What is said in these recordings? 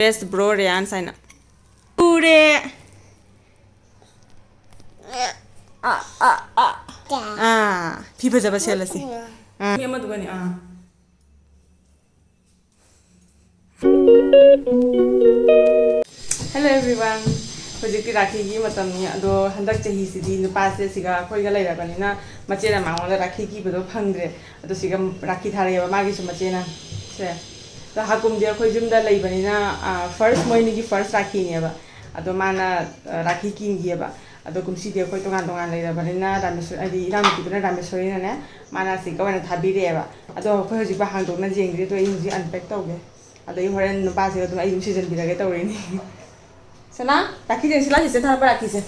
Best bro Ryan sign up. Ure. People jaba selasi. Mi ama dugani Hello everyone. Hojiki rakhi gi matamni ado handak chahi sidi nupa se siga khoi ga laira banina machena mangola rakhi gi bodo phangre ado siga rakhi thare ba magi su machena se da hakum dia khoi jumda lai banina first moini gi first rakhi ne ba ado mana rakhi king gi ba ado kumsi dia khoi tongan tongan laira banina rameswar adi ramki bana rameswari na ne mana siga wana thabire ba ado khoi hoji ba hangdok na jengri to hoji unpack tawge ado horen nupa se ado ai season birage tawrini Sana, rakhi jeng sila sisa thar rakhi se.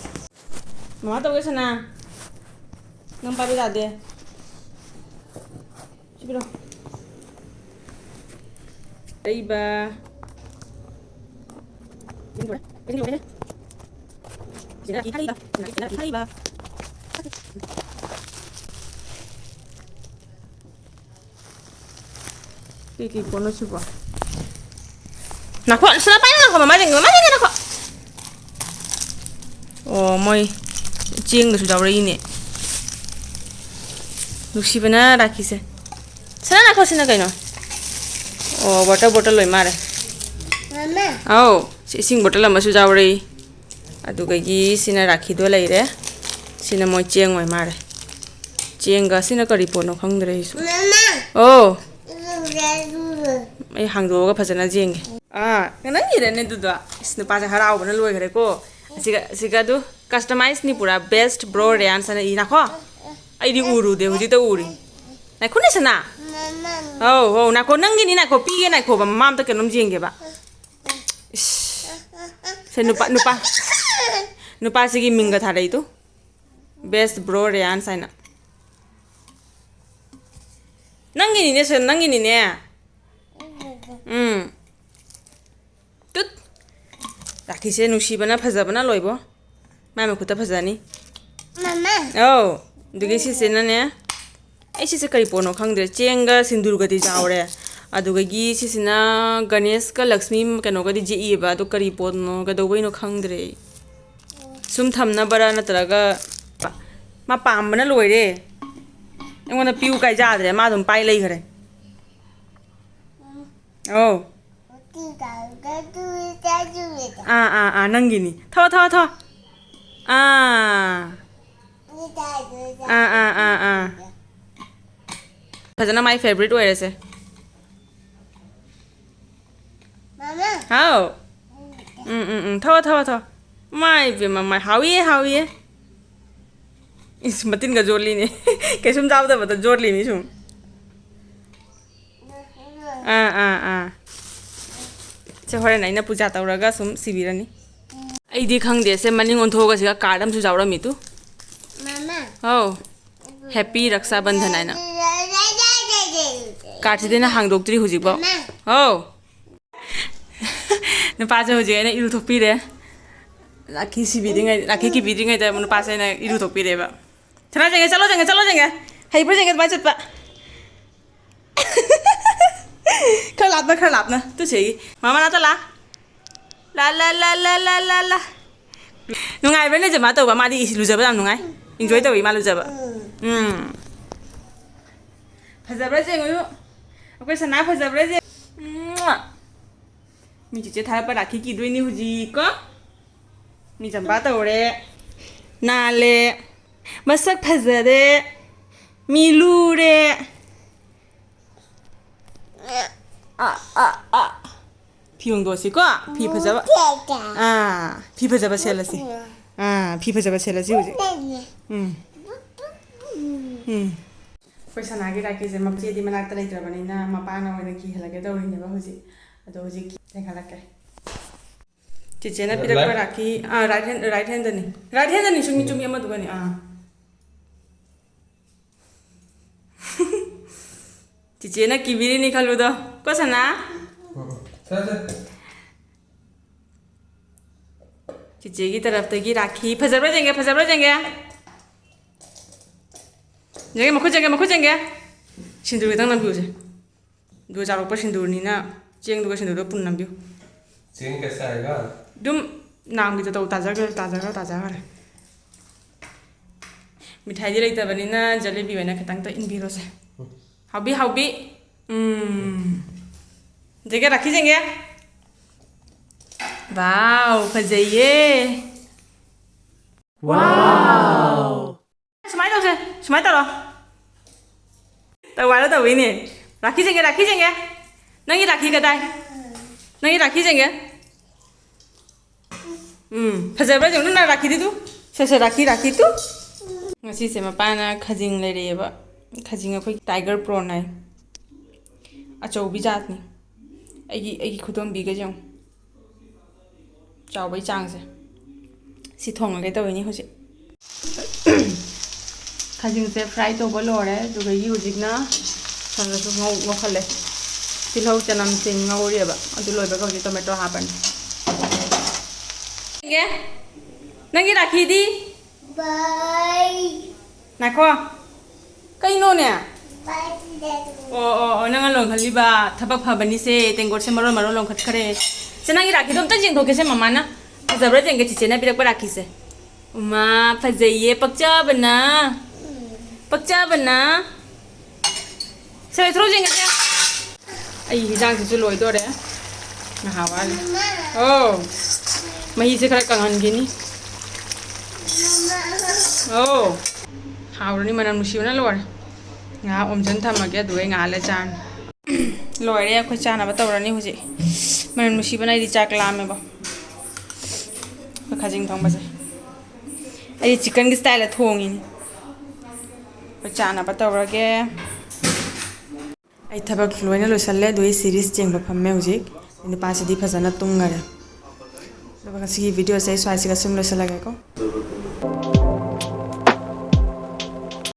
Mama tau ke sana. Ngam pa bila de. Cipiro. Iba. Ini boleh. Sini lagi hari ba. Sini lagi hari ba. Kiki kono coba. Nak kok sana pa na ko mama jeng na ko. Oh, moi chieng su daw ri ne. Luksi bana rakhi se. Sana na khosina kaino. Oh, water bottle loi mare. Mama. Oh, sing bottle ma su daw ri. Adu ga gi sina rakhi do lai re. Sina moi chieng oi mare. Chieng ga sina kari po no khang dre su. Mama. Oh. Ai hang do ga phajana jeng. Nang gi re ne du da. Isnu pa ja harau bana loi gre ko. Siga tu customize ni pura best bro Ryan sana ina ko ai di uru de huji to uri na ko ni sana oh na ko nangi ni na ko pi na ko ba mam ta kenom jenge ba se nupa sigi minga thare itu best bro Ryan sana nangi ni ne se nangi ni ne tut rakhi se nusi bana phaja bana loibo mama khuta phajani Mama. Oh dugi si se na ne ai si se kari pono khangde chenga sindur gadi jawre aduga gi si sina Ganesh ka Lakshmi kano gadi ji ba to kari pono ga do no khangdre sum thamna bara na taraga ma pam bana loire engona piu kai jadre ma dum pai lei gare oh nanggini. Thaw. Phajana my favorite way ase. Mama. How? Thaw. My how ye? Is matin ga jorli ne. Kesum jaw da bata jorli mi sum. Se hore naina puja tauraga sum sibirani ai di khangde se maning onthoga siga cardam su jawra mi tu Mama. oh happy raksha bandhan aina card dena hangdok tri hujik ba oh ne pa je hujik aina iru thokpi re rakhi sibidingai rakhi ki bidingai da mun pa se na iru thokpi re ba chana chalo jenge hai pro jenge ba chat ba khar lap na tu sei mama na ta la nungai bane jama to ba ma di lu jaba dam nungai enjoy to ma lu jaba phajabra je ngoyu akoi sana phajabra je mi che thar pa rakhi ki doi ni huji ko mi jamba to re na le masak phajare mi lu re 피용도 시고 피 퍼잡아 피 퍼잡아 셀라시 피 퍼잡아 셀라시 우지 पैसा नागे राखी से मपचे दी मनाक तले तरबनी ना मपाना वने की हलगे दौरिने बा हुजी अदो हुजी देखा लके चिचेना पिरक पर राखी राइट हैंड नि चुमी अमा दुगनी चिचेना किबिरी निकालु दो कसना चिचे की तरफ तगी राखी फजबरा जेंगे मखु जेंगे सिंदूर तंग नंबिउ से दो जारो पर सिंदूर नि ना चेंग दो सिंदूर पुन नंबिउ चिकन कैसा आएगा Dum nam kita tahu taja. Mithai di laita bani na jalebi bana khatang to in biro se. Haubi. Jega rakhi jenge. Wow, fazaiye. Wow. Smile tao. Tao wala tao ini. Rakhi jenge. Nangi rakhi kadai. Nangi rakhi jenge. Fazaiba jeng na rakhi di tu. Se rakhi tu. Ngasi se mapana khajing leireba khajing akhoi tiger prawn nai achau bi jat ni ai khudom bi ga jang chau bai chang se si thong ga taw ni hoji khajing se fry to bolore du ga yi hojik na sanga su ngau khale tilhau chanam sing ngau re ba adu loi ba ga tomato hapan nge nangi rakhi di Bye. Nako. Kaino ne? Bye. Nang long khali ba thabak phabani se tengor se maro long khat khare. Senangi rakhi dom ta jing thoke se mama na. Zabra jeng ke chichena birak pa rakhi se. Ma phajaiye pakcha bana. Se thro jeng ke. Ai hijang se loi do re. Na hawali. Oh. Mahi se khara kangan gini. Oh, haurani manam nusiuna lor. Nga omjan thamage duai nga la chan. Loire khoi chana ba tawrani huji. Manam nusi banai di chak lame ba. Khajing thong ba se. Ai chicken gi style thongi ni. Ba chana ba tawrage. Ai thabak loina lo salle duai series jeng ba phamme huji. Ni pa se di phajana tungare. Ba ka si video sai swai si ka sim lo salage ko.